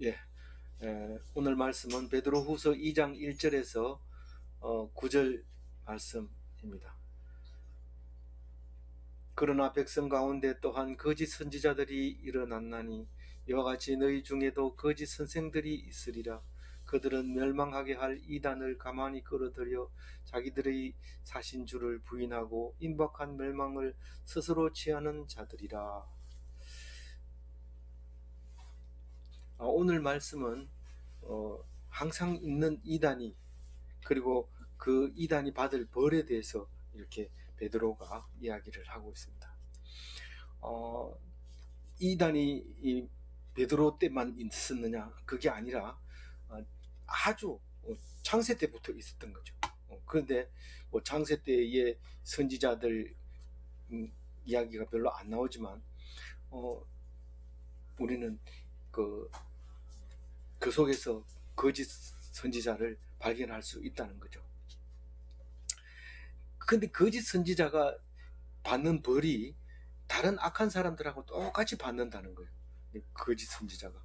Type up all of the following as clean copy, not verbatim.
예, 오늘 말씀은 베드로후서 2장 1절에서 9절 말씀입니다. 그러나 백성 가운데 또한 거짓 선지자들이 일어났나니 이와 같이 너희 중에도 거짓 선생들이 있으리라. 그들은 멸망하게 할 이단을 가만히 끌어들여 자기들의 사신 줄을 부인하고 임박한 멸망을 스스로 취하는 자들이라. 오늘 말씀은 항상 있는 이단이, 그리고 그 이단이 받을 벌에 대해서 이렇게 베드로가 이야기를 하고 있습니다. 이단이 이 베드로 때만 있었느냐? 그게 아니라 아주 창세 때부터 있었던 거죠. 그런데 뭐 창세 때의 선지자들 이야기가 별로 안 나오지만 우리는 그 속에서 거짓 선지자를 발견할 수 있다는 거죠. 근데 거짓 선지자가 받는 벌이 다른 악한 사람들하고 똑같이 받는다는 거예요. 거짓 선지자가.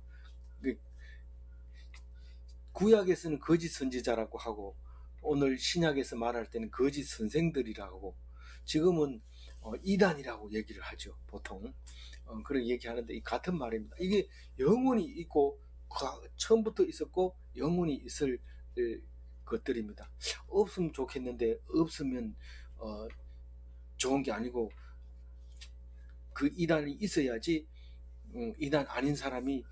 구약에서는 거짓 선지자라고 하고, 오늘 신약에서 말할 때는 거짓 선생들이라고, 지금은 이단이라고 얘기를 하죠, 보통. 그렇게 얘기하는데 같은 말입니다. 이게 영원히 있고 처음부터 있었고 영원히 있을 것들입니다. 없으면 좋겠는데 없으면 좋은 게 아니고, 그 이단이 있어야지 이단 아닌 사람이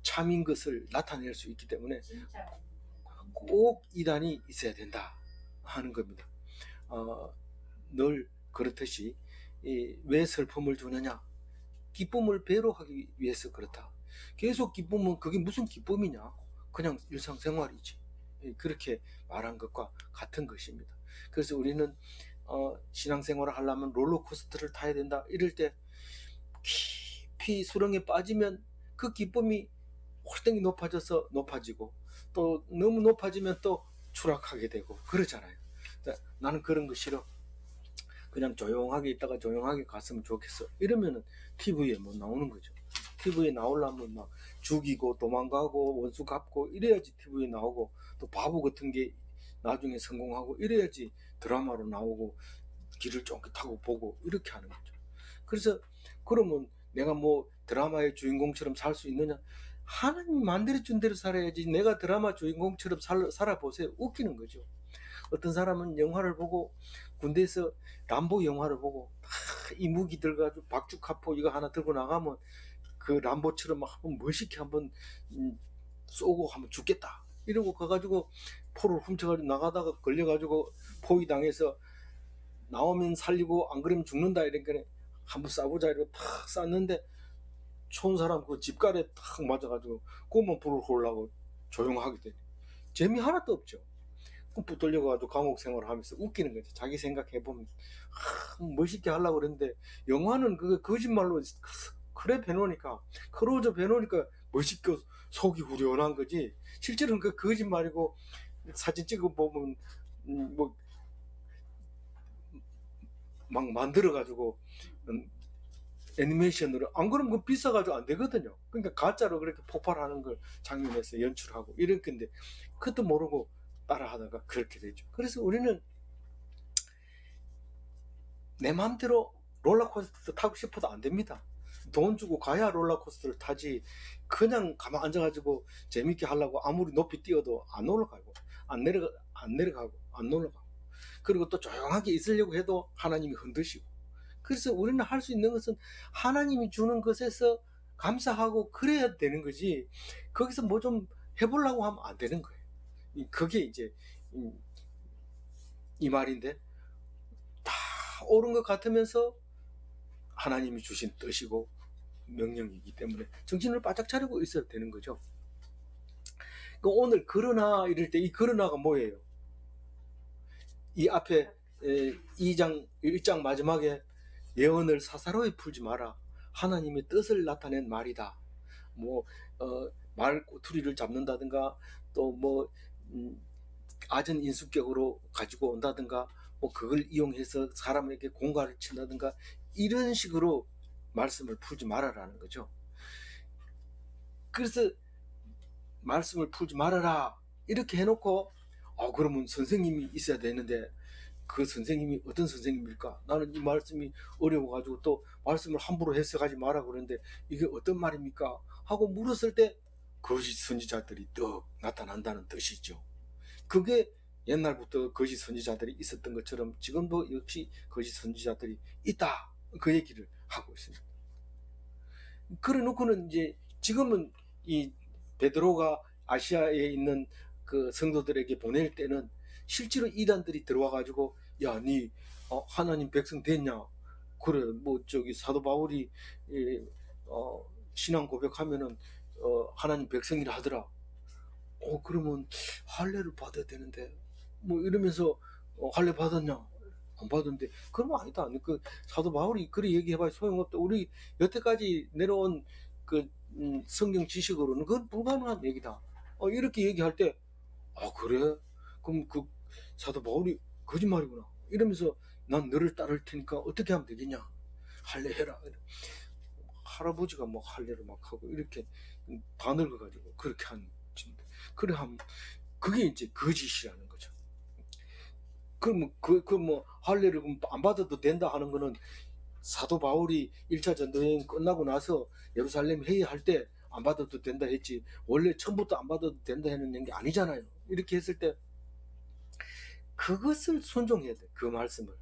참인 것을 나타낼 수 있기 때문에 꼭 이단이 있어야 된다 하는 겁니다. 늘 그렇듯이 왜 슬픔을 주느냐? 기쁨을 배로 하기 위해서 그렇다. 계속 기쁨은 그게 무슨 기쁨이냐? 그냥 일상생활이지. 그렇게 말한 것과 같은 것입니다. 그래서 우리는 신앙생활을 하려면 롤러코스터를 타야 된다. 이럴 때 깊이 수렁에 빠지면 그 기쁨이 홀덩이 높아져서 높아지고, 또 너무 높아지면 또 추락하게 되고 그러잖아요. 나는 그런 거 싫어. 그냥 조용하게 있다가 조용하게 갔으면 좋겠어. 이러면은 TV에 뭐 나오는 거죠. TV에 나오려면 막 죽이고 도망가고 원수 갚고 이래야지 TV에 나오고, 또 바보 같은 게 나중에 성공하고 이래야지 드라마로 나오고 길을 쫑긋하고 보고 이렇게 하는 거죠. 그래서 그러면 내가 뭐 드라마의 주인공처럼 살 수 있느냐? 하나님 만들어준 대로 살아야지. 내가 드라마 주인공처럼 살아보세요. 웃기는 거죠. 어떤 사람은 영화를 보고, 군대에서 람보 영화를 보고 이 무기 들어가지고 박주카포 이거 하나 들고 나가면 그 람보처럼 한번 멋있게 한번 쏘고 한번 죽겠다 이러고 가가지고 포를 훔쳐가지고 나가다가 걸려가지고 포위당해서 나오면 살리고 안 그러면 죽는다 이러니까 한번 쏴보자 이러고 탁 쐈는데 촌 사람 그 집갈에 탁 맞아가지고 꼬만 불을 홀라고 조용하게 되네. 재미 하나도 없죠. 붙들려가지고 감옥 생활을 하면서 웃기는 거죠. 자기 생각해보면 멋있게 하려고 그랬는데, 영화는 그게 거짓말로 그래 배놓으니까, 크로저 배놓으니까 멋있게 속이 후련한 거지, 실제로는 그 거짓말이고, 사진 찍어보면 뭐 막 만들어가지고 애니메이션으로, 안 그러면 그 비싸가지고 안 되거든요. 그러니까 가짜로 그렇게 폭발하는 걸 장면에서 연출하고 이럴 건데, 그것도 모르고 따라하다가 그렇게 되죠. 그래서 우리는 내 마음대로 롤러코스터 타고 싶어도 안 됩니다. 돈 주고 가야 롤러코스터를 타지, 그냥 가만 앉아가지고 재밌게 하려고 아무리 높이 뛰어도 안 올라가고 안 내려가고 안 올라가고, 그리고 또 조용하게 있으려고 해도 하나님이 흔드시고. 그래서 우리는 할 수 있는 것은 하나님이 주는 것에서 감사하고 그래야 되는 거지, 거기서 뭐 좀 해보려고 하면 안 되는 거예요. 그게 이제 이 말인데, 다 옳은 것 같으면서 하나님이 주신 뜻이고 명령이기 때문에 정신을 바짝 차리고 있어야 되는 거죠. 오늘 그러나 이럴 때 이 그러나가 뭐예요? 이 앞에 2장 1장 마지막에 예언을 사사로이 풀지 마라. 하나님의 뜻을 나타낸 말이다. 뭐 말 꼬투리를 잡는다든가, 또 뭐 아전 인수격으로 가지고 온다든가, 뭐 그걸 이용해서 사람에게 공갈을 친다든가, 이런 식으로 말씀을 풀지 말아라는 거죠. 그래서 말씀을 풀지 말아라 이렇게 해놓고 그러면 선생님이 있어야 되는데 그 선생님이 어떤 선생님일까? 나는 이 말씀이 어려워가지고 또 말씀을 함부로 해석하지 마라 그러는데 이게 어떤 말입니까? 하고 물었을 때 거짓 선지자들이 떡 나타난다는 뜻이죠. 그게 옛날부터 거짓 선지자들이 있었던 것처럼 지금도 역시 거짓 선지자들이 있다. 그 얘기를 하고 있습니다. 그래 놓고는 이제 지금은 이 베드로가 아시아에 있는 그 성도들에게 보낼 때는 실제로 이단들이 들어와 가지고 야, 니 하나님 백성 됐냐? 그래, 뭐 저기 사도 바울이 신앙 고백하면은 하나님 백성이라 하더라. 그러면 할례를 받아야 되는데 뭐 이러면서 할례 받았냐? 안 받았는데 그러면 아니다. 그 사도 바울이 그리 얘기해봐야 소용없다. 우리 여태까지 내려온 그 성경 지식으로는 그건 불가능한 얘기다. 이렇게 얘기할 때 그래? 그럼 그 사도 바울이 거짓말이구나. 이러면서 난 너를 따를 테니까 어떻게 하면 되겠냐? 할례 해라. 할아버지가 뭐 할례를 막 하고 이렇게 다 늙어가지고 그렇게 하는 그래 하면 그게 이제 거짓이라는 거죠. 그럼 뭐 할례를 안 받아도 된다 하는 거는 사도 바울이 1차 전도여행 끝나고 나서 예루살렘 회의할 때 안 받아도 된다 했지 원래 처음부터 안 받아도 된다 했는 게 아니잖아요. 이렇게 했을 때 그것을 순종해야 돼. 그 말씀을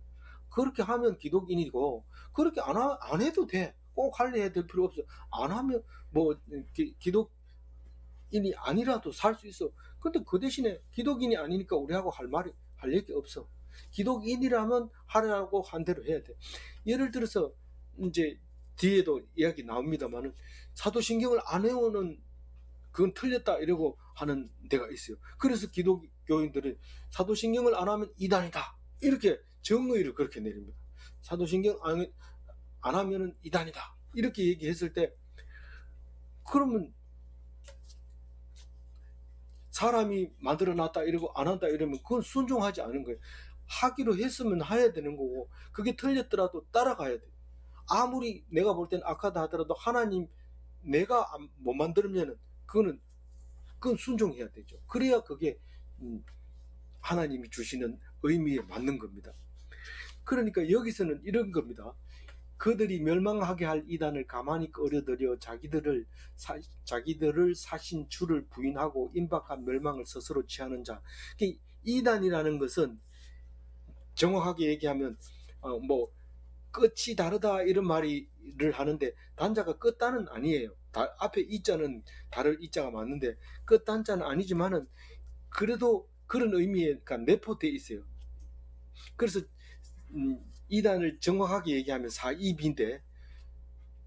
그렇게 하면 기독인이고 그렇게 안 해도 돼. 꼭 할례해야 될 필요 없어. 안 하면 뭐 기독인이 아니라도 살 수 있어. 근데 그 대신에 기독인이 아니니까 우리하고 할 얘기 없어. 기독인이라면 하라고 한 대로 해야 돼. 예를 들어서 이제 뒤에도 이야기 나옵니다만은 사도신경을 안 외우는 그건 틀렸다 이러고 하는 데가 있어요. 그래서 기독교인들은 사도신경을 안 하면 이단이다 이렇게 정의를 그렇게 내립니다. 사도신경 안 하면은 이단이다 이렇게 얘기했을 때 그러면 사람이 만들어놨다 이러고 안 한다 이러면 그건 순종하지 않은 거예요. 하기로 했으면 해야 되는 거고 그게 틀렸더라도 따라가야 돼요. 아무리 내가 볼 때는 악하다 하더라도 하나님 내가 못 만들면은 그건 순종해야 되죠. 그래야 그게 하나님이 주시는 의미에 맞는 겁니다. 그러니까 여기서는 이런 겁니다. 그들이 멸망하게 할 이단을 가만히 끌어들여 자기들을 사신 주를 부인하고 임박한 멸망을 스스로 취하는 자. 이단이라는 것은 정확하게 얘기하면 뭐 끝이 다르다 이런 말을 하는데 단자가 끝단은 아니에요. 앞에 이자는 다를 이자가 맞는데 끝단자는 아니지만은 그래도 그런 의미가 내포되어 있어요. 그래서 이단을 정확하게 얘기하면 사입인데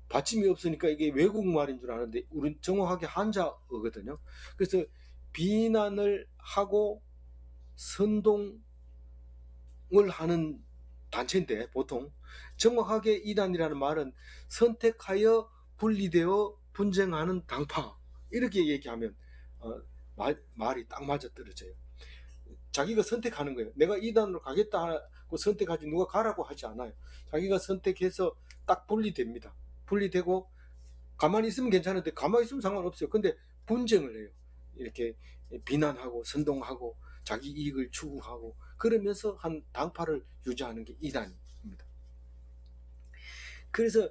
받침이 없으니까 이게 외국말인 줄 아는데 우린 정확하게 한자어거든요. 그래서 비난을 하고 선동을 하는 단체인데 보통 정확하게 이단이라는 말은 선택하여 분리되어 분쟁하는 당파 이렇게 얘기하면 말이 딱 맞아떨어져요. 자기가 선택하는 거예요. 내가 이단으로 가겠다고 선택하지 누가 가라고 하지 않아요. 자기가 선택해서 딱 분리됩니다. 분리되고 가만히 있으면 괜찮은데 가만히 있으면 상관없어요. 근데 분쟁을 해요. 이렇게 비난하고 선동하고 자기 이익을 추구하고 그러면서 한 당파를 유지하는 게 이단입니다. 그래서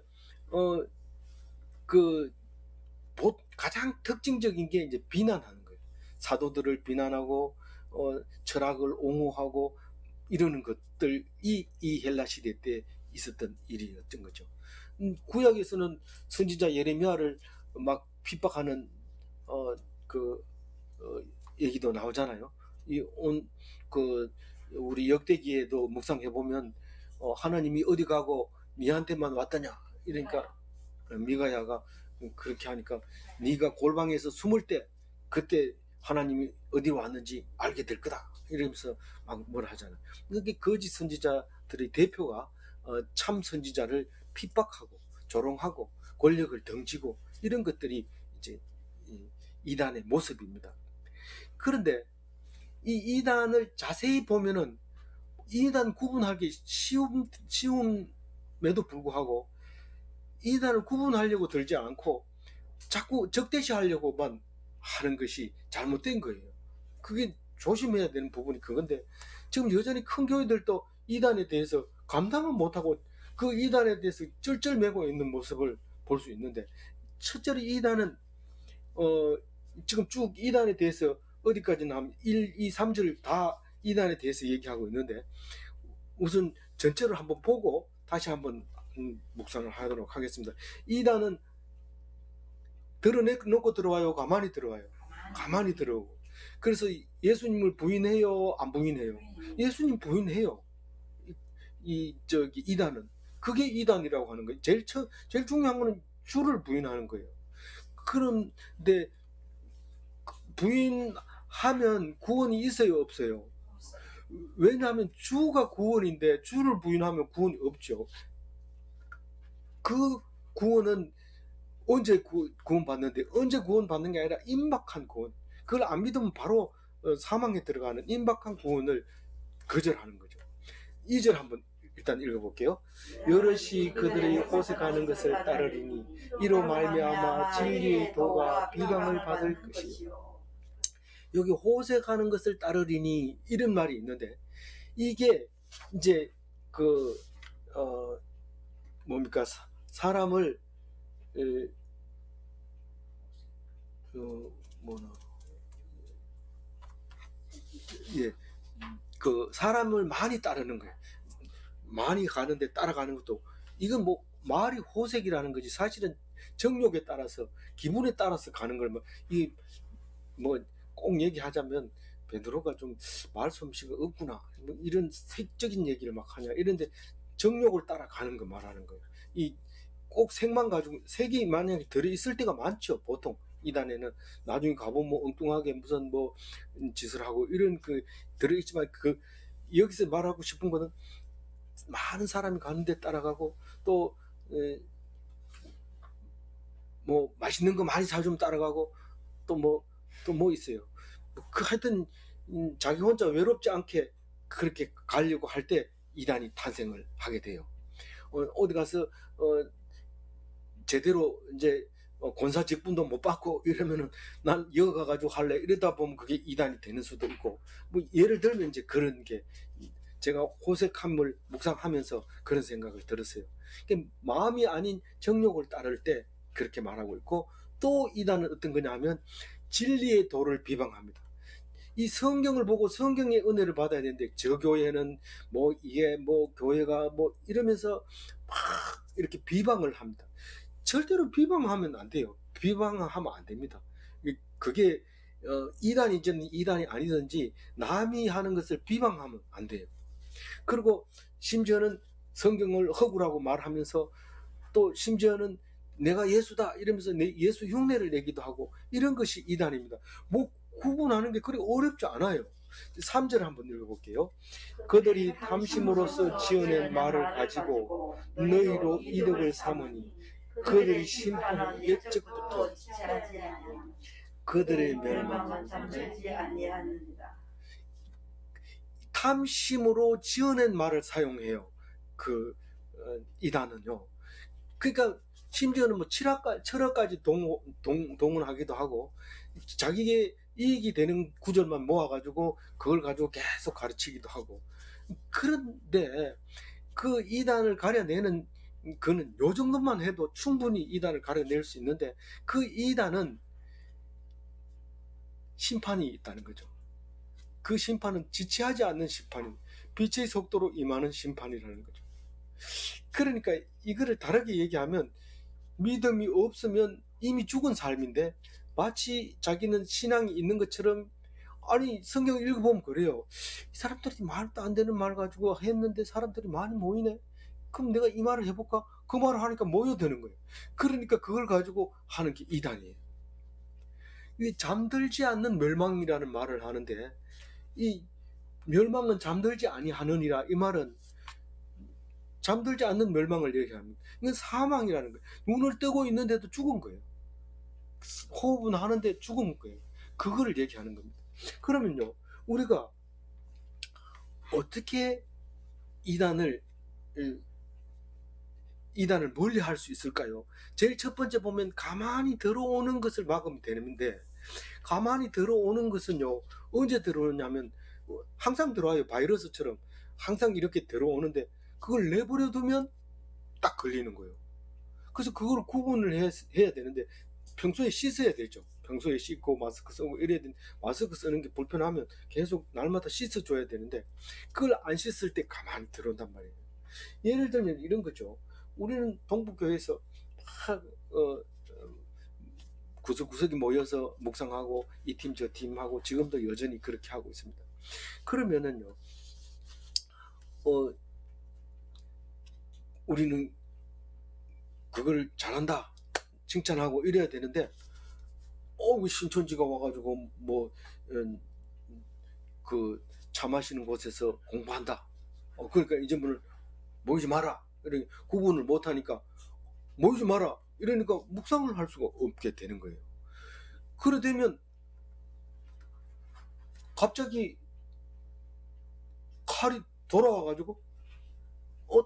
가장 특징적인 게 이제 비난하는 거예요. 사도들을 비난하고 철학을 옹호하고 이러는 것들이 이 헬라 시대 때 있었던 일이었던 거죠. 구약에서는 선지자 예레미야를 막 핍박하는 얘기도 나오잖아요. 우리 역대기에도 묵상해 보면 하나님이 어디 가고 니한테만 왔다냐 이러니까 미가야가 그렇게 하니까 네가 골방에서 숨을 때 그때 하나님이 어디 왔는지 알게 될 거다 이러면서 막 뭐라 하잖아요. 그게 거짓 선지자들의 대표가 참 선지자를 핍박하고 조롱하고 권력을 덩치고 이런 것들이 이제 이단의 모습입니다. 그런데 이 이단을 자세히 보면은 이단 구분하기 쉬움에도 불구하고 이단을 구분하려고 들지 않고 자꾸 적대시하려고만 하는 것이 잘못된 거예요. 그게 조심해야 되는 부분이 그건데, 지금 여전히 큰 교회들도 이단에 대해서 감당을 못하고 그 이단에 대해서 쩔쩔매고 있는 모습을 볼 수 있는데, 첫째로 이단은 지금 쭉 이단에 대해서 어디까지나 하면 1, 2, 3절 다 이단에 대해서 얘기하고 있는데, 우선 전체를 한번 보고 다시 한번 묵상을 하도록 하겠습니다. 이단은 드러내놓고 들어와요, 가만히 들어와요? 가만히 들어오고. 그래서 예수님을 부인해요, 안 부인해요? 예수님 부인해요. 이단은 그게 이단이라고 하는 거예요. 제일 중요한 거는 주를 부인하는 거예요. 그런데 부인하면 구원이 있어요, 없어요? 왜냐하면 주가 구원인데 주를 부인하면 구원이 없죠. 그 구원은 언제 구원받는데, 언제 구원받는 게 아니라 임박한 구원, 그걸 안 믿으면 바로 사망에 들어가는 임박한 구원을 거절하는 거죠. 2절 한번 일단 읽어볼게요. 여럿이 그들의 호색하는 것을 따르리니 이로 말미암아 진리의 도가 비방을 받을 것이요. 여기 호색하는 것을 따르리니 이런 말이 있는데, 이게 이제 뭡니까, 사람을 사람을 많이 따르는 거예요. 많이 가는데 따라가는 것도, 이건 뭐 말이 호색이라는 거지, 사실은 정욕에 따라서, 기분에 따라서 가는 걸 꼭 얘기하자면 베드로가 좀 말솜씨가 없구나, 뭐 이런 색적인 얘기를 막 하냐 이런데, 정욕을 따라가는 거 말하는 거예요. 꼭 색만 가지고, 색이 만약에 들어있을 때가 많죠. 보통 이단에는 나중에 가보면 뭐 엉뚱하게 무슨 뭐 짓을 하고 이런 들어있지만, 여기서 말하고 싶은 거는 많은 사람이 가는데 따라가고, 또 뭐 맛있는 거 많이 사주면 따라가고, 또 뭐 있어요. 하여튼 자기 혼자 외롭지 않게 그렇게 가려고 할 때 이단이 탄생을 하게 돼요. 어디 가서 제대로 이제 권사 직분도 못 받고 이러면은 난 여기 가가지고 할래, 이러다 보면 그게 이단이 되는 수도 있고, 뭐 예를 들면 이제 그런 게, 제가 호색함을 묵상하면서 그런 생각을 들었어요. 마음이 아닌 정욕을 따를 때 그렇게 말하고 있고, 또 이단은 어떤 거냐 하면 진리의 도를 비방합니다. 이 성경을 보고 성경의 은혜를 받아야 되는데, 저 교회는 뭐 이게 뭐 교회가 뭐 이러면서 막 이렇게 비방을 합니다. 절대로 비방하면 안 돼요. 비방하면 안 됩니다. 그게 이단이든 이단이 아니든지 남이 하는 것을 비방하면 안 돼요. 그리고 심지어는 성경을 허구라고 말하면서, 또 심지어는 내가 예수다 이러면서 예수 흉내를 내기도 하고, 이런 것이 이단입니다. 뭐 구분하는 게 그리 어렵지 않아요. 3절 한번 읽어볼게요. 그들이 탐심으로써 지어낸 말을 가지고 너희로 이득을 삼으니 그들이 심판을 옛적부터 그들의 멸망을 잠시 아니하느니라. 탐심으로 지어낸 말을 사용해요. 이단은요. 그러니까 심지어는 뭐 철학까지 동원하기도 하고, 자기의 이익이 되는 구절만 모아가지고 그걸 가지고 계속 가르치기도 하고. 그런데 그 이단을 가려내는 그는 요 정도만 해도 충분히 이단을 가려낼 수 있는데, 그 이단은 심판이 있다는 거죠. 그 심판은 지체하지 않는 심판이, 빛의 속도로 임하는 심판이라는 거죠. 그러니까 이거를 다르게 얘기하면, 믿음이 없으면 이미 죽은 삶인데 마치 자기는 신앙이 있는 것처럼, 아니 성경 읽어보면 그래요. 이 사람들이 말도 안 되는 말 가지고 했는데 사람들이 많이 모이네, 그럼 내가 이 말을 해볼까? 그 말을 하니까 모여드는 거예요. 그러니까 그걸 가지고 하는 게 이단이에요. 이 잠들지 않는 멸망이라는 말을 하는데, 이 멸망은 잠들지 아니하느니라, 이 말은 잠들지 않는 멸망을 얘기합니다. 이건 사망이라는 거예요. 눈을 뜨고 있는데도 죽은 거예요. 호흡은 하는데 죽은 거예요. 그거를 얘기하는 겁니다. 그러면요, 우리가 어떻게 이단을 멀리 할 수 있을까요? 제일 첫 번째 보면 가만히 들어오는 것을 막으면 되는데, 가만히 들어오는 것은요, 언제 들어오냐면 항상 들어와요. 바이러스처럼 항상 이렇게 들어오는데 그걸 내버려 두면 딱 걸리는 거예요. 그래서 그걸 구분을 해야 되는데 평소에 씻어야 되죠. 평소에 씻고 마스크 쓰고 이래야 되는데, 마스크 쓰는 게 불편하면 계속 날마다 씻어줘야 되는데 그걸 안 씻을 때 가만히 들어온단 말이에요. 예를 들면 이런 거죠. 우리는 동북교회에서 막 구석구석이 모여서 묵상하고 이 팀 저 팀하고 지금도 여전히 그렇게 하고 있습니다. 그러면은요, 우리는 그걸 잘한다 칭찬하고 이래야 되는데 신천지가 와가지고 차 마시는 곳에서 공부한다. 그러니까 이제는 모이지 마라. 이렇게 구분을 못하니까 모이지 마라. 이러니까 묵상을 할 수가 없게 되는 거예요. 그래 되면 갑자기 칼이 돌아와가지고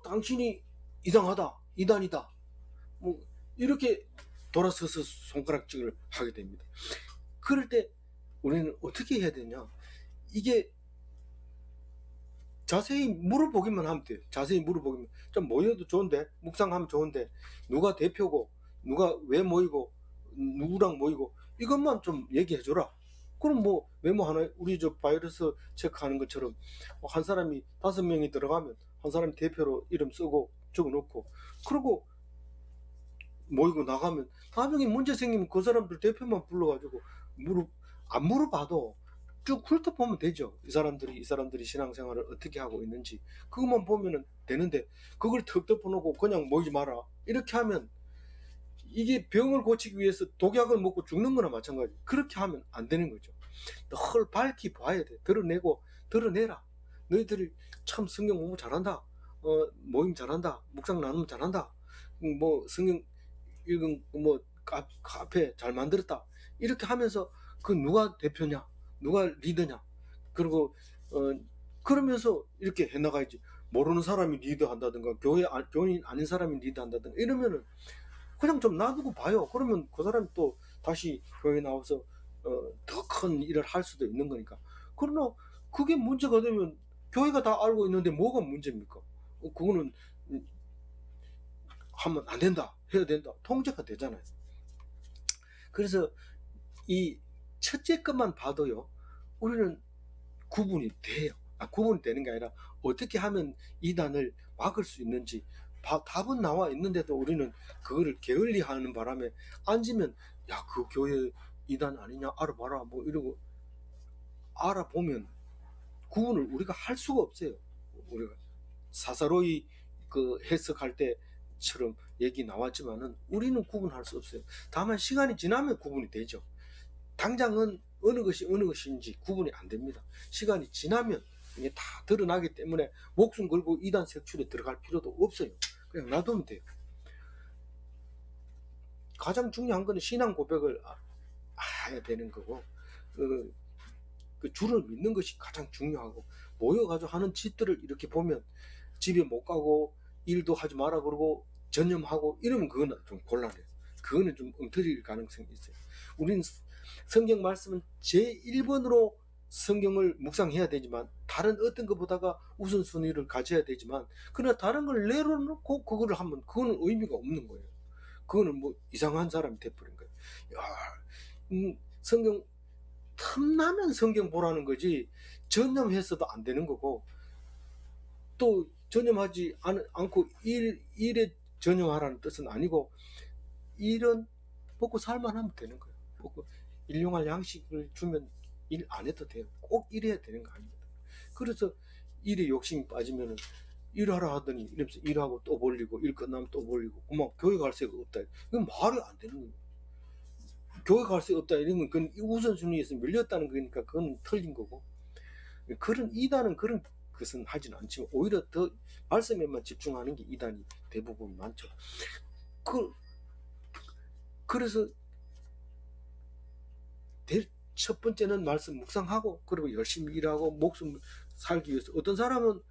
당신이 이상하다, 이단이다, 뭐 이렇게 돌아서서 손가락질을 하게 됩니다. 그럴 때 우리는 어떻게 해야 되냐? 이게 자세히 물어보기만 하면 돼요. 자세히 물어보기만. 좀 모여도 좋은데, 묵상하면 좋은데, 누가 대표고, 누가 왜 모이고, 누구랑 모이고, 이것만 좀 얘기해줘라. 그럼 뭐 메모 하나, 우리 저 바이러스 체크하는 것처럼 한 사람이 5명이 들어가면 한 사람이 대표로 이름 쓰고 적어놓고, 그리고 모이고 나가면 나중에 문제 생기면 그 사람들 대표만 불러가지고 안 물어봐도 쭉 훑어보면 되죠. 이 사람들이 신앙생활을 어떻게 하고 있는지 그것만 보면 되는데, 그걸 턱 덮어놓고 그냥 모이지 마라 이렇게 하면 이게 병을 고치기 위해서 독약을 먹고 죽는 거나 마찬가지. 그렇게 하면 안 되는 거죠. 널 밝히 봐야 돼. 드러내라. 너희들이 참 성경 공부 잘한다, 모임 잘한다, 묵상 나누면 잘한다, 뭐 성경 읽은 카페 잘 만들었다, 이렇게 하면서 그 누가 대표냐, 누가 리더냐, 그리고 그러면서 이렇게 해나가야지. 모르는 사람이 리더한다든가 교인이 아닌 사람이 리더한다든가 이러면은 그냥 좀 놔두고 봐요. 그러면 그 사람이 또 다시 교회에 나와서 더 큰 일을 할 수도 있는 거니까. 그러나 그게 문제가 되면 교회가 다 알고 있는데 뭐가 문제입니까? 그거는 하면 안 된다, 해야 된다, 통제가 되잖아요. 그래서 이 첫째 것만 봐도요, 우리는 구분이 돼요. 구분이 되는 게 아니라 어떻게 하면 이단을 막을 수 있는지 답은 나와 있는데도 우리는 그거를 게을리하는 바람에 앉으면 야, 그 교회 이단 아니냐, 알아봐라, 뭐 이러고 알아보면 구분을 우리가 할 수가 없어요. 우리가 사사로이 그 해석할 때처럼 얘기 나왔지만은 우리는 구분할 수 없어요. 다만 시간이 지나면 구분이 되죠. 당장은 어느 것이 어느 것인지 구분이 안 됩니다. 시간이 지나면 이게 다 드러나기 때문에 목숨 걸고 이단 색출에 들어갈 필요도 없어요. 그냥 놔두면 돼요. 가장 중요한 거는 신앙 고백을 해야 되는 거고, 그 주를 믿는 것이 가장 중요하고, 모여가지고 하는 짓들을 이렇게 보면 집에 못 가고 일도 하지 마라 그러고 전념하고 이러면 그거는 좀 곤란해요. 그거는 좀 엉터리일 가능성이 있어요. 우리는 성경 말씀은 제1번으로 성경을 묵상해야 되지만, 다른 어떤 것보다가 우선순위를 가져야 되지만, 그러나 다른 걸 내려놓고 그거를 하면 그거는 의미가 없는 거예요. 그거는 뭐 이상한 사람이 돼버린 거예요. 야, 성경 틈나면 성경 보라는 거지 전념해서도 안 되는 거고, 또 전념하지 않고 일에 전념하라는 뜻은 아니고, 일은 먹고 살만 하면 되는 거예요. 먹고 일용할 양식을 주면 일 안 해도 돼요. 꼭 일해야 되는 거 아닙니다. 그래서 일에 욕심이 빠지면은 일하라 하더니 이러면서 일하고 또 벌리고, 일 끝나면 또 벌리고, 그만 교회 갈 새가 없다. 이건 말이 안 되는 거예요. 교회 갈 새 없다 이런 건 그건 우선순위에서 밀렸다는 거니까 그건 틀린 거고, 그런 이단은 그런 것은 하지는 않지만 오히려 더 말씀에만 집중하는 게 이단이 대부분 많죠. 그래서 첫 번째는 말씀 묵상하고, 그리고 열심히 일하고 목숨 살기 위해서. 어떤 사람은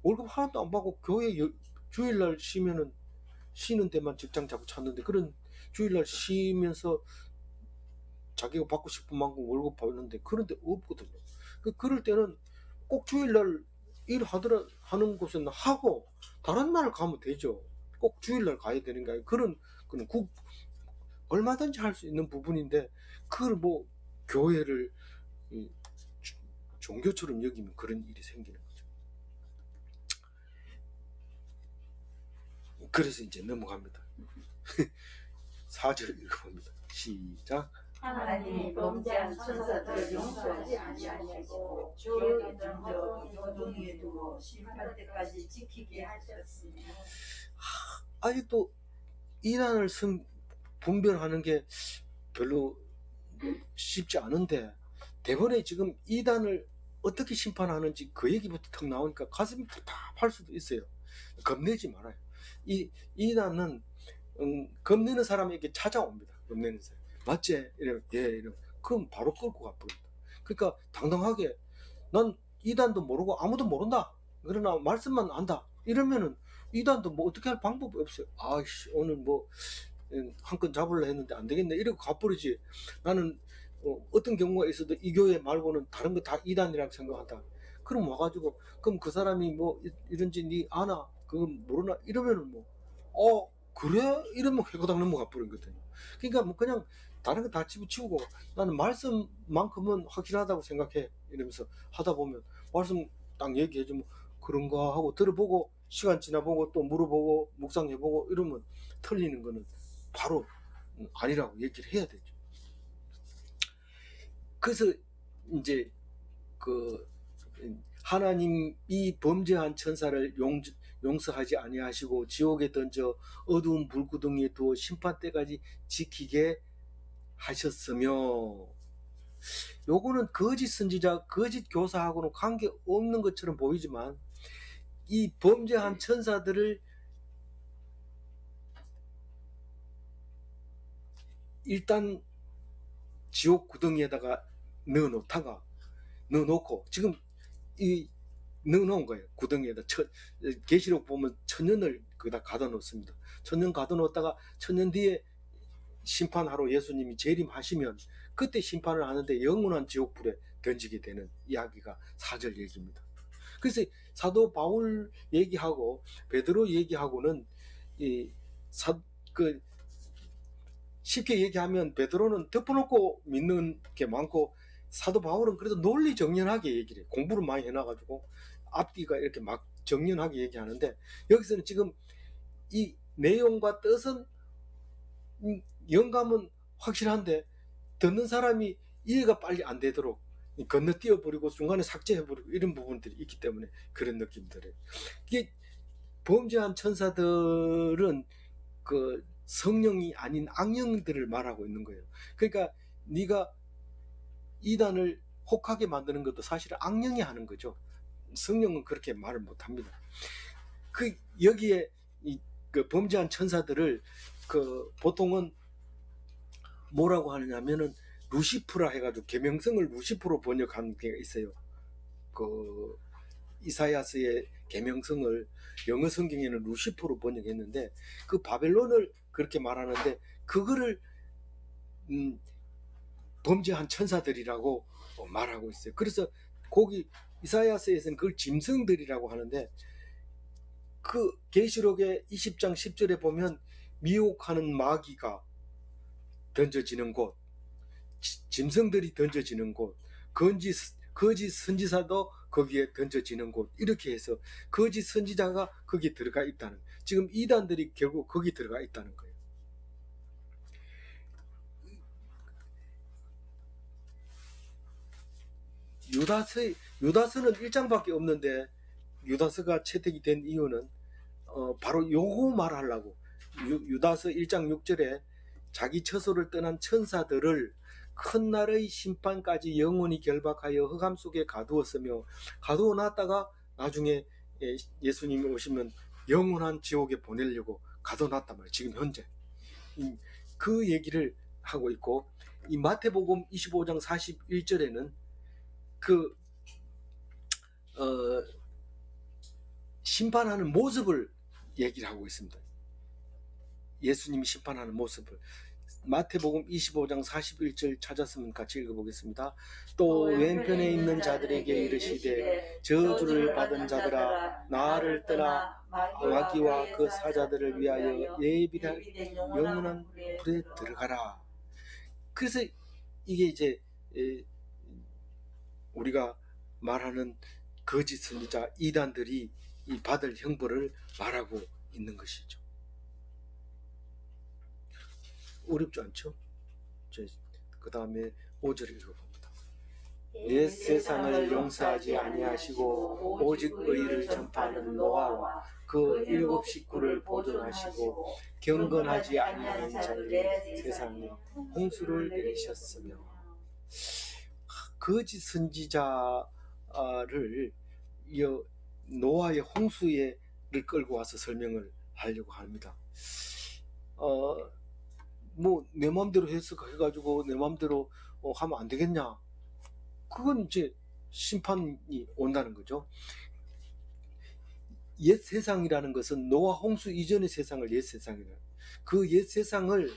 월급 하나도 안 받고 교회 주일날 쉬면은 쉬는 데만 직장 잡고 찾는데, 그런 주일날 쉬면서 자기가 받고 싶은 만큼 월급 받는데 그런 데 없거든요. 그럴 때는 꼭 주일날 하는 곳은 하고 다른 날 가면 되죠. 꼭 주일날 가야 되는 게 아니고 그런 얼마든지 할 수 있는 부분인데 그걸 뭐 교회를 종교처럼 여기면 그런 일이 생기는 거죠. 그래서 이제 넘어갑니다. 4절 읽어봅니다. 시작. 하나님이 범죄한 천사들을 용서하지 아니하시고 지옥에 던져 어둠에 두고 심판 때까지 지키게 하셨으니. 아직도 이단을 분별하는 게 별로 쉽지 않은데 대본에 지금 이단을 어떻게 심판하는지 그 얘기부터 턱 나오니까 가슴이 답답할 수도 있어요. 겁내지 말아요. 이단은 겁내는 사람에게 찾아옵니다. 겁내는 사람. 맞지? 이러면 예, 이러면 그럼 바로 끌고 가버립니다. 그러니까 당당하게 난 이단도 모르고 아무도 모른다. 그러나 말씀만 안다. 이러면은 이단도 뭐 어떻게 할 방법이 없어요. 아이씨 오늘 뭐 한 건 잡으려 했는데 안 되겠네. 이러고 가버리지. 나는 어떤 경우가 있어도 이 교회 말고는 다른 거 다 이단이라고 생각한다. 그럼 와가지고 그럼 그 사람이 뭐 이런지 니 아나 그건 모르나 이러면은 뭐 그래? 이러면 회고당 넘어가 버린 거거든요. 그러니까 뭐 그냥 다른 거 다 집어치우고 나는 말씀만큼은 확실하다고 생각해 이러면서 하다 보면 말씀 딱 얘기해주면 그런가 하고 들어보고 시간 지나보고 또 물어보고 묵상해보고 이러면 틀리는 거는 바로 아니라고 얘기를 해야 되죠. 그래서 이제 그 하나님이 범죄한 천사를 용서하지 아니하시고 지옥에 던져 어두운 불구덩이에 두어 심판 때까지 지키게 하셨으며, 요거는 거짓 선지자, 거짓 교사하고는 관계 없는 것처럼 보이지만 이 범죄한 천사들을 일단 지옥 구덩이에다가 넣어놓고 지금 이 넣어놓은 거예요. 구덩이에다 계시록 보면 천년을 거기다 가둬 놓습니다. 천년 가둬 놓다가 천년 뒤에 심판하러 예수님이 재림하시면 그때 심판을 하는데 영원한 지옥불에 던지게 되는 이야기가 4절 얘기입니다. 그래서 사도 바울 얘기하고 베드로 얘기하고는 쉽게 얘기하면 베드로는 덮어놓고 믿는 게 많고 사도 바울은 그래도 논리 정연하게 얘기를 해요. 공부를 많이 해놔가지고 앞뒤가 이렇게 막 정연하게 얘기하는데 여기서는 지금 이 내용과 뜻은 영감은 확실한데 듣는 사람이 이해가 빨리 안 되도록 건너뛰어 버리고 중간에 삭제해 버리고 이런 부분들이 있기 때문에 그런 느낌들이에요. 이게 범죄한 천사들은 그 성령이 아닌 악령들을 말하고 있는 거예요. 그러니까 네가 이단을 혹하게 만드는 것도 사실은 악령이 하는 거죠. 성령은 그렇게 말을 못합니다. 여기에 그 범죄한 천사들을 보통은 뭐라고 하느냐면은 루시프라 해가지고 계명성을 루시프로 번역한 게 있어요. 이사야스의 계명성을 영어 성경에는 루시프로 번역했는데 그 바벨론을 그렇게 말하는데 그거를 범죄한 천사들이라고 말하고 있어요. 그래서 거기 이사야서에서는 그걸 짐승들이라고 하는데 그 계시록의 20장 10절에 보면 미혹하는 마귀가 던져지는 곳, 짐승들이 던져지는 곳, 거짓 선지자도 거기에 던져지는 곳, 이렇게 해서 거짓 선지자가 거기에 들어가 있다는, 지금 이단들이 결국 거기 들어가 있다는 거예요. 유다서는 1장밖에 없는데 유다서가 채택이 된 이유는 바로 요거 말하려고. 유다서 1장 6절에 자기 처소를 떠난 천사들을 큰 날의 심판까지 영원히 결박하여 흑암 속에 가두었으며 가두어 놨다가 나중에 예수님이 오시면 영원한 지옥에 보내려고 가둬 놨단 말이에요. 지금 현재 그 얘기를 하고 있고, 이 마태복음 25장 41절에는 심판하는 모습을 얘기를 하고 있습니다. 예수님이 심판하는 모습을 마태복음 25장 41절 찾았으면 같이 읽어보겠습니다. 또 왼편에 있는 자들에게 이르시되 저주를 받은 자들아 나를 떠나 마귀와 그 사자들을 위하여 예비된 영원한 불에 들어가라. 그래서 이게 이제 우리가 말하는 거짓 선지자 이단들이 이 받을 형벌을 말하고 있는 것이죠. 어렵지 않죠? 그 다음에 5절 읽어봅니다. 옛 세상을 용서하지 아니하시고 오직 의를 전파하는 노아와 그 일곱 식구를 보존하시고 경건하지 아니하는 자들의 세상에 홍수를 내리셨으며, 거짓 선지자를 노아의 홍수를 끌고 와서 설명을 하려고 합니다. 뭐 내 마음대로 해가지고 내 마음대로 하면 안 되겠냐? 그건 이제 심판이 온다는 거죠. 옛 세상이라는 것은 노아 홍수 이전의 세상을 옛 세상이라. 그 옛 세상을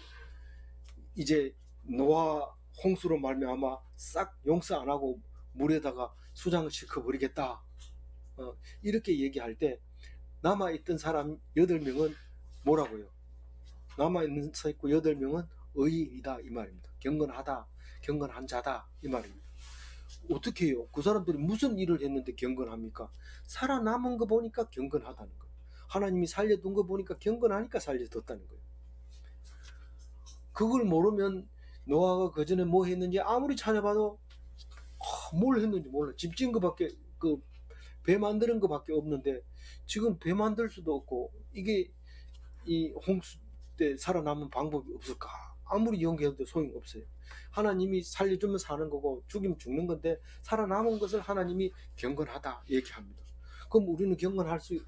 이제 노아 홍수로 말미암아 싹 용서 안 하고 물에다가 수장을 시켜버리겠다. 이렇게 얘기할 때 남아있던 사람 8명은 뭐라고요? 남아있는 사있고 8명은 의인이다 이 말입니다. 경건하다, 경건한 자다 이 말입니다. 어떻게 해요? 그 사람들이 무슨 일을 했는데 경건합니까? 살아남은 거 보니까 경건하다는 거예요. 하나님이 살려둔 거 보니까 경건하니까 살려뒀다는 거예요. 그걸 모르면 노아가 그 전에 뭐 했는지 아무리 찾아봐도 뭘 했는지 몰라. 집 지은 거밖에, 그 배 만드는 거밖에 없는데 지금 배 만들 수도 없고, 이게 이 홍수 때 살아남은 방법이 없을까? 아무리 연구해도 소용없어요. 하나님이 살려주면 사는 거고 죽이면 죽는 건데 살아남은 것을 하나님이 경건하다 얘기합니다. 그럼 우리는 경건할 수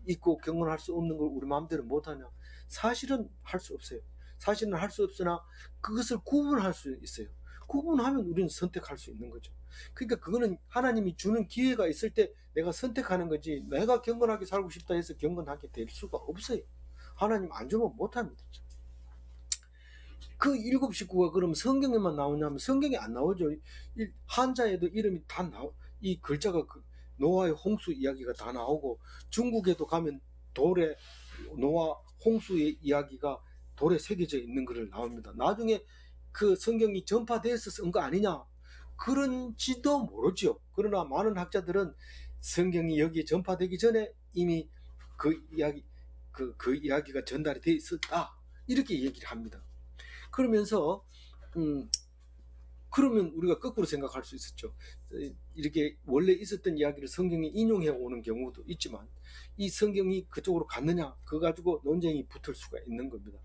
있고 경건할 수 없는 걸 우리 마음대로 못하냐? 사실은 할 수 없어요. 사실은 할 수 없으나 그것을 구분할 수 있어요. 구분하면 우리는 선택할 수 있는 거죠. 그러니까 그거는 하나님이 주는 기회가 있을 때 내가 선택하는 거지, 내가 경건하게 살고 싶다 해서 경건하게 될 수가 없어요. 하나님 안 주면 못합니다. 그 7 식구가 그럼 성경에만 나오냐면 성경에 안 나오죠. 한자에도 이름이 다 이 글자가 노아의 홍수 이야기가 다 나오고, 중국에도 가면 돌에 노아 홍수의 이야기가 돌에 새겨져 있는 글을 나옵니다. 나중에 그 성경이 전파돼서 쓴 거 아니냐? 그런지도 모르죠. 그러나 많은 학자들은 성경이 여기에 전파되기 전에 이미 그 이야기가 전달이 돼 있었다 이렇게 얘기를 합니다. 그러면서 그러면 우리가 거꾸로 생각할 수 있었죠. 이렇게 원래 있었던 이야기를 성경이 인용해 오는 경우도 있지만 이 성경이 그쪽으로 갔느냐, 그거 가지고 논쟁이 붙을 수가 있는 겁니다.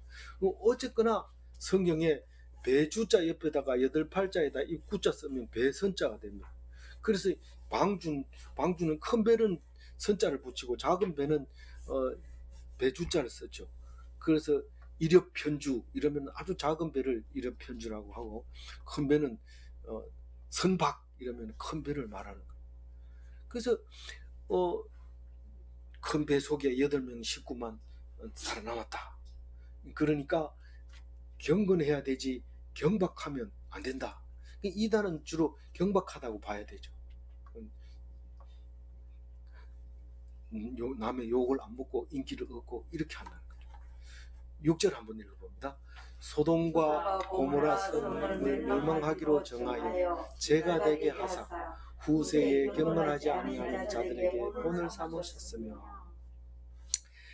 어쨌거나 성경에 배주자 옆에다가 8팔자에다 이 구자 쓰면 배선자가 됩니다. 그래서 방주는 큰 배는 선자를 붙이고 작은 배는 배주자를 썼죠. 그래서 이력편주 이러면 아주 작은 배를 이력편주라고 하고, 큰 배는 선박 이러면 큰 배를 말하는 거예요. 그래서 큰 배 속에 8명 식구만 살아남았다. 그러니까 경건해야 되지 경박하면 안 된다. 이단은 주로 경박하다고 봐야 되죠. 남의 욕을 안 먹고 인기를 얻고 이렇게 한다는 거죠. 6절 한번 읽어봅니다. 소돔과 고모라 성을 멸망하기로 정하여 죄가 되게 하사 후세에 경건하지 아니하는 자들에게 본을 삼으셨으며,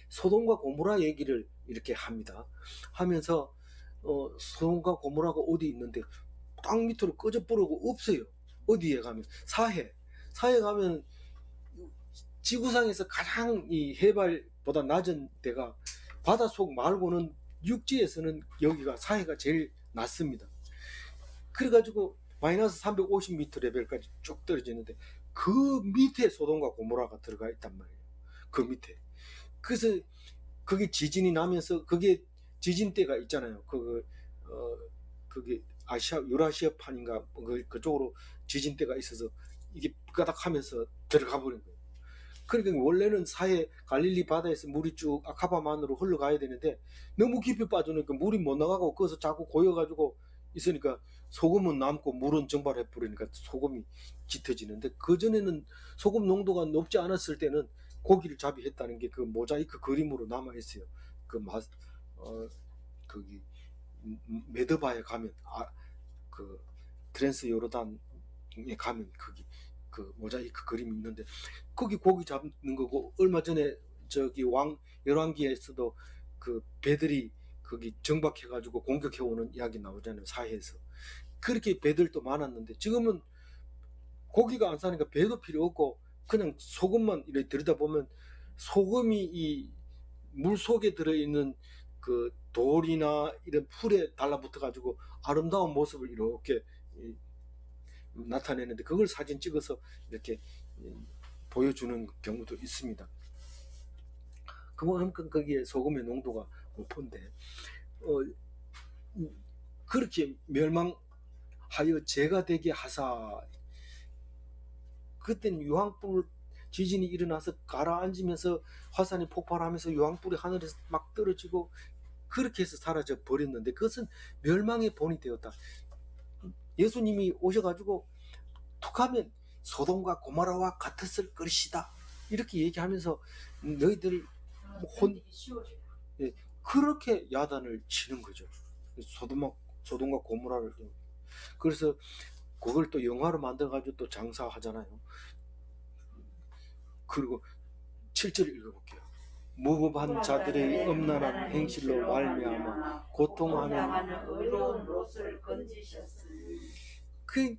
소돔과 고모라 얘기를 이렇게 합니다. 하면서 소돔과 고모라가 어디 있는데 땅 밑으로 꺼져버리고 없어요. 어디에 가면 사해 가면 지구상에서 가장 이 해발보다 낮은 데가, 바닷속 말고는 육지에서는 여기가 사해가 제일 낮습니다. 그래가지고 마이너스 350m 레벨까지 쭉 떨어지는데 그 밑에 소돔과 고모라가 들어가 있단 말이에요. 그 밑에. 그래서 그게 지진이 나면서, 그게 지진대가 있잖아요. 그게 유라시아판인가 그쪽으로 지진대가 있어서 이게 가닥하면서 들어가 버린 거예요. 그러니까 원래는 사해 갈릴리 바다에서 물이 쭉 아카바만으로 흘러가야 되는데 너무 깊이 빠져니까 물이 못 나가고 거기서 자꾸 고여가지고 있으니까 소금은 남고 물은 증발해 버리니까 소금이 짙어지는데, 그 전에는 소금 농도가 높지 않았을 때는 고기를 잡이했다는 게 그 모자이크 그림으로 남아 있어요. 거기 메드바에 가면 그 트랜스 요르단에 가면 거기 그 모자이크 그림이 있는데 거기 고기 잡는 거고, 얼마 전에 저기 열왕기에서도 그 배들이 거기 정박해가지고 공격해오는 이야기 나오잖아요, 사해에서. 그렇게 배들도 많았는데 지금은 고기가 안 사니까 배도 필요 없고 그냥 소금만 이렇게 들여다보면 소금이 이 물 속에 들어있는 그 돌이나 이런 풀에 달라붙어가지고 아름다운 모습을 이렇게 나타내는데, 그걸 사진 찍어서 이렇게 보여주는 경우도 있습니다. 그만큼 거기에 소금의 농도가 높은데 그렇게 멸망하여 재가 되게 하사, 그때는 유황불 지진이 일어나서 가라앉으면서 화산이 폭발하면서 유황불이 하늘에서 막 떨어지고 그렇게 해서 사라져 버렸는데, 그것은 멸망의 본이 되었다. 예수님이 오셔가지고 툭하면 소돔과 고모라와 같았을 것이다 이렇게 얘기하면서 너희들 그렇게 야단을 치는 거죠. 소돔과 고모라를. 그래서 그걸 또 영화로 만들어가지고 또 장사하잖아요. 그리고 7절 읽어볼게요. 무법한 자들의 음란한 행실로 말미암아 고통하는 의로운 롯을 건지셨으니. 그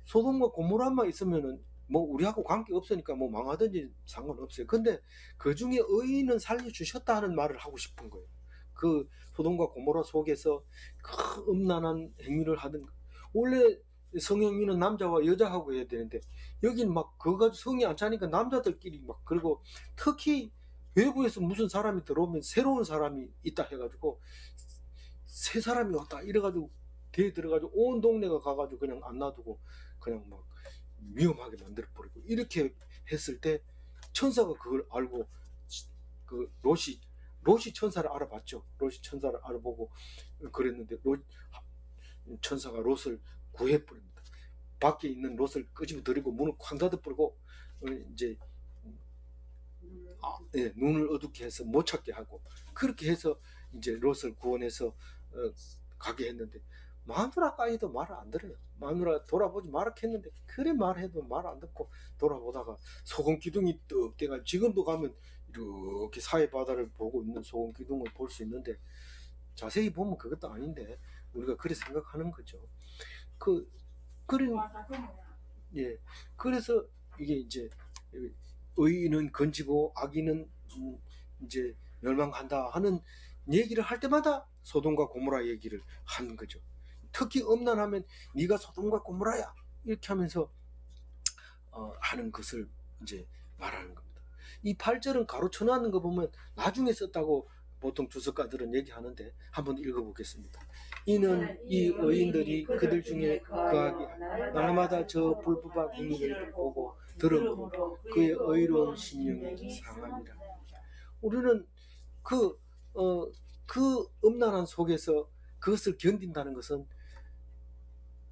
소돔과 고모라만 있으면은 뭐 우리하고 관계 없으니까 뭐 망하든지 상관없어요. 근데 그 중에 의인은 살려주셨다는 말을 하고 싶은 거예요. 그 소돔과 고모라 속에서 그 음란한 행위를 하던, 원래 성행위는 남자와 여자하고 해야 되는데 여기는 막 그거 가지고 성이 안 차니까 남자들끼리 막, 그리고 특히 외부에서 무슨 사람이 들어오면 새로운 사람이 있다 해가지고 새 사람이 왔다 이래가지고 대에 들어가지고 온 동네가 가가지고 그냥 안 놔두고 그냥 막 위험하게 만들어버리고, 이렇게 했을 때 천사가 그걸 알고 그 롯이 천사를 알아봤죠. 롯이 천사를 알아보고 그랬는데 천사가 롯을 구해버립니다. 밖에 있는 롯을 끄집어들이고 문을 쾅 닫아버리고 이제 눈을 어둡게 해서 못 찾게 하고, 그렇게 해서 이제 롯을 구원해서 가게 했는데, 마누라까지도 말을 안 들어요. 마누라 돌아보지 마라 했는데 그래 말해도 말 안 듣고 돌아보다가 소금 기둥이 떡 돼가, 지금도 가면 이렇게 사해 바다를 보고 있는 소금 기둥을 볼 수 있는데, 자세히 보면 그것도 아닌데 우리가 그렇게 생각하는 거죠. 예, 그래서 이게 이제 의인은 건지고 악인은 이제 멸망한다 하는 얘기를 할 때마다 소돔과 고모라 얘기를 하는 거죠. 특히 음란하면 네가 소돔과 고모라야 이렇게 하면서 하는 것을 이제 말하는 겁니다. 이 8절은 가로쳐놓는 거 보면 나중에 썼다고 보통 주석가들은 얘기하는데 한번 읽어보겠습니다. 이는 이 의인들이 그들 중에 거하게 날마다 저 불법한 행위를 보고 들음으로 그의 의로운 심령이 상함이라. 우리는 그 음란한 속에서 그것을 견딘다는 것은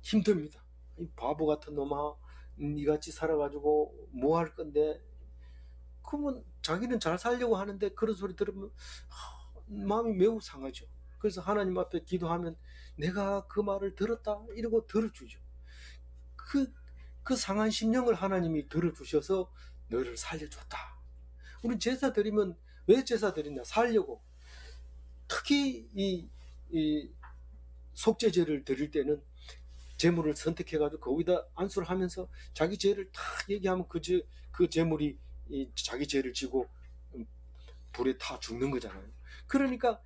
힘듭니다. 이 바보 같은 놈아, 니같이 살아가지고 뭐 할 건데. 그러면 자기는 잘 살려고 하는데 그런 소리 들으면 마음이 매우 상하죠. 그래서 하나님 앞에 기도하면 내가 그 말을 들었다 이러고 들어주죠. 그 상한 심령을 하나님이 들어주셔서 너를 살려줬다. 우리 제사 드리면 왜 제사 드리냐? 살려고. 특히 이 속죄제를 드릴 때는 제물을 선택해가지고 거기다 안수를 하면서 자기 죄를 다 얘기하면 그 제물이 자기 죄를 지고 불에 타 죽는 거잖아요. 그러니까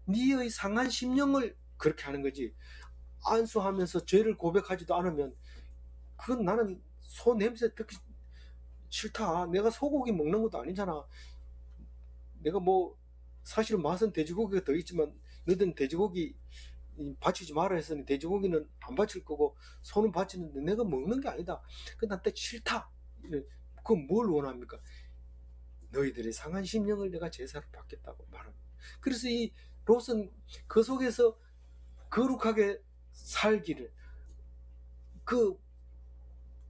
네의 상한 심령을 그렇게 하는 거지, 안수하면서 죄를 고백하지도 않으면 그건 나는 소 냄새 듣기 싫다. 내가 소고기 먹는 것도 아니잖아. 내가 뭐 사실 맛은 돼지고기가 더 있지만 너희들은 돼지고기 바치지 마라 했으니 돼지고기는 안 바칠 거고 소는 바치는데 내가 먹는 게 아니다. 난 싫다. 그건 뭘 원합니까? 너희들의 상한 심령을 내가 제사로 받겠다고 말합니다. 그래서 이 롯은 그 속에서 거룩하게 살기를, 그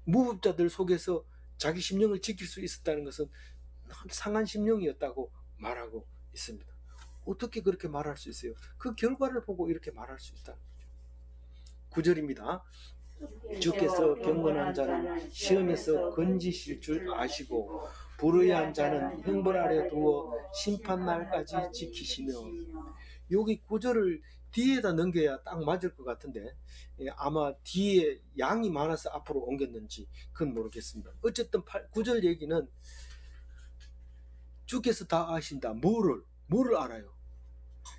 무법자들 속에서 자기 심령을 지킬 수 있었다는 것은 상한 심령이었다고 말하고 있습니다. 어떻게 그렇게 말할 수 있어요? 그 결과를 보고 이렇게 말할 수 있다는 거죠. 9절입니다. 주께서 경건한 자는 시험에서 건지실 줄 아시고 불의한 자는 형벌 아래 두어 심판날까지 지키시며. 여기 9절을 뒤에다 넘겨야 딱 맞을 것 같은데 아마 뒤에 양이 많아서 앞으로 옮겼는지 그건 모르겠습니다. 어쨌든 9절 얘기는 주께서 다 아신다. 뭐를 알아요?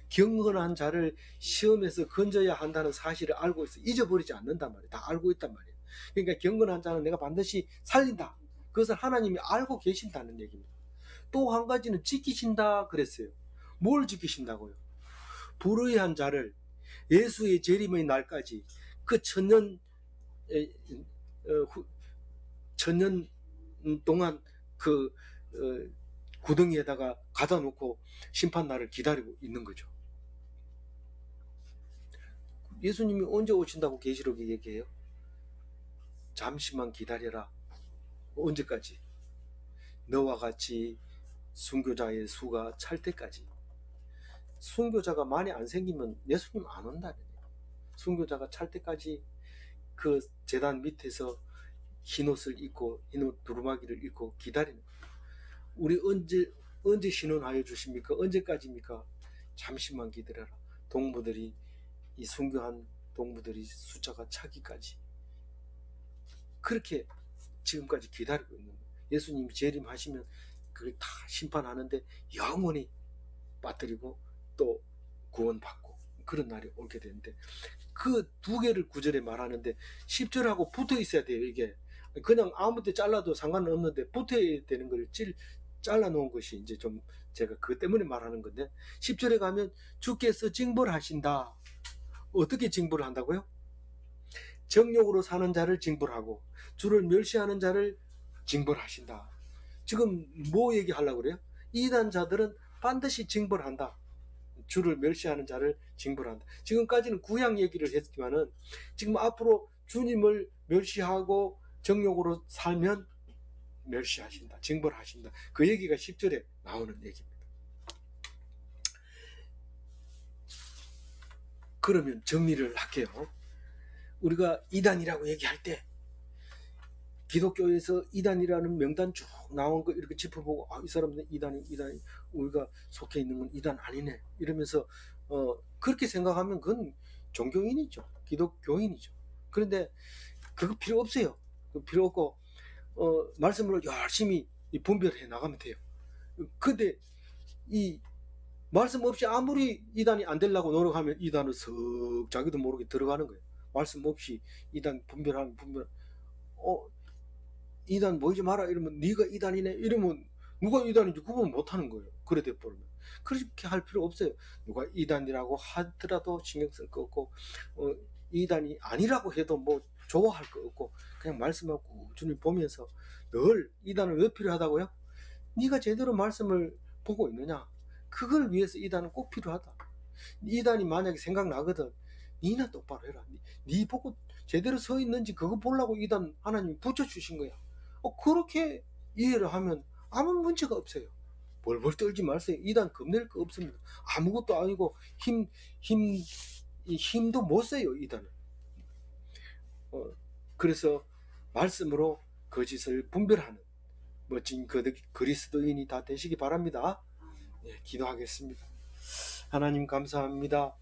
경건한 자를 시험에서 건져야 한다는 사실을 알고 있어. 잊어버리지 않는단 말이에요. 다 알고 있단 말이에요. 그러니까 경건한 자는 내가 반드시 살린다. 그것을 하나님이 알고 계신다는 얘기입니다. 또 한 가지는 지키신다 그랬어요. 뭘 지키신다고요? 불의한 자를 예수의 재림의 날까지 그 천년 동안 그 구덩이에다가 가다 놓고 심판날을 기다리고 있는 거죠. 예수님이 언제 오신다고 계시록에 얘기해요? 잠시만 기다려라. 언제까지? 너와 같이 순교자의 수가 찰 때까지. 순교자가 많이 안 생기면 예수님 안 온다는 거예요. 순교자가 찰 때까지 그 제단 밑에서 흰옷을 입고 흰옷 두루마기를 입고 기다리는 거예요. 우리 언제 신원하여 주십니까? 언제까지입니까? 잠시만 기다려라. 동무들이, 이 순교한 동무들이 숫자가 차기까지 그렇게 지금까지 기다리고 있는 거예요. 예수님이 재림하시면 그걸 다 심판하는데 영원히 빠뜨리고 또 구원받고 그런 날이 오게 되는데, 그 두 개를 9절에 말하는데 10절하고 붙어 있어야 돼요. 이게 그냥 아무 때 잘라도 상관은 없는데 붙어야 되는 걸 잘라 놓은 것이 이제 좀 제가 그것 때문에 말하는 건데, 10절에 가면 주께서 징벌하신다. 어떻게 징벌을 한다고요? 정욕으로 사는 자를 징벌하고 주를 멸시하는 자를 징벌하신다. 지금 뭐 얘기하려고 그래요? 이단자들은 반드시 징벌한다. 주를 멸시하는 자를 징벌한다. 지금까지는 구약 얘기를 했지만은 지금 앞으로 주님을 멸시하고 정욕으로 살면 멸시하신다, 징벌하신다. 그 얘기가 10절에 나오는 얘기입니다. 그러면 정리를 할게요. 우리가 이단이라고 얘기할 때 기독교에서 이단이라는 명단 쭉 나온 거 이렇게 짚어보고 이 사람들은 이단이 우리가 속해 있는 건 이단 아니네 이러면서 그렇게 생각하면 그건 종교인이죠. 기독교인이죠. 그런데 그거 필요 없어요. 그거 필요 없고 말씀으로 열심히 분별해 나가면 돼요. 근데 이 말씀 없이 아무리 이단이 안 되려고 노력하면 이단을 석 자기도 모르게 들어가는 거예요. 말씀 없이 이단 분별하면 이단 모이지 마라 이러면 네가 이단이네 이러면 누가 이단인지 구분 못하는 거예요. 그래 돼버리면. 그렇게 할 필요 없어요. 누가 이단이라고 하더라도 신경 쓸 거 없고 이단이 아니라고 해도 뭐 좋아할 거 없고 그냥 말씀하고 꾸준히 보면서 늘 이단은 왜 필요하다고요? 네가 제대로 말씀을 보고 있느냐, 그걸 위해서 이단은 꼭 필요하다. 이단이 만약에 생각나거든, 니나 똑바로 해라. 니 보고 제대로 서 있는지 그거 보려고 이단 하나님이 붙여주신 거야. 그렇게 이해를 하면 아무 문제가 없어요. 벌벌 떨지 마세요. 이단 겁낼 거 없습니다. 아무것도 아니고 힘도 못 써요 이단은. 그래서 말씀으로 거짓을 분별하는 멋진 그리스도인이 다 되시기 바랍니다. 네, 기도하겠습니다. 하나님 감사합니다.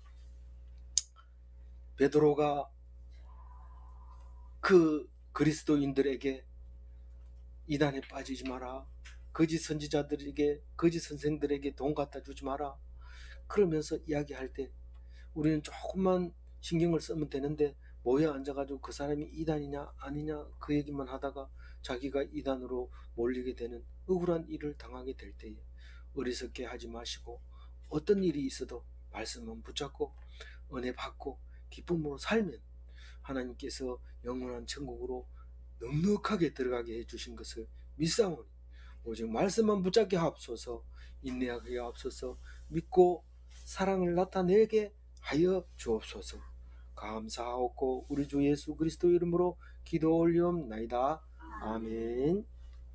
베드로가 그 그리스도인들에게 이단에 빠지지 마라, 거짓 선지자들에게, 거짓 선생들에게 돈 갖다 주지 마라 그러면서 이야기할 때 우리는 조금만 신경을 쓰면 되는데 모여 앉아가지고 그 사람이 이단이냐 아니냐 그 얘기만 하다가 자기가 이단으로 몰리게 되는 억울한 일을 당하게 될 때에 어리석게 하지 마시고 어떤 일이 있어도 말씀은 붙잡고 은혜 받고 기쁨으로 살면 하나님께서 영원한 천국으로 넉넉하게 들어가게 해주신 것을 믿사오니 오직 말씀만 붙잡게 하옵소서. 인내하게 하옵소서. 믿고 사랑을 나타내게 하여 주옵소서. 감사하옵고 우리 주 예수 그리스도 이름으로 기도 올리옵나이다. 아멘.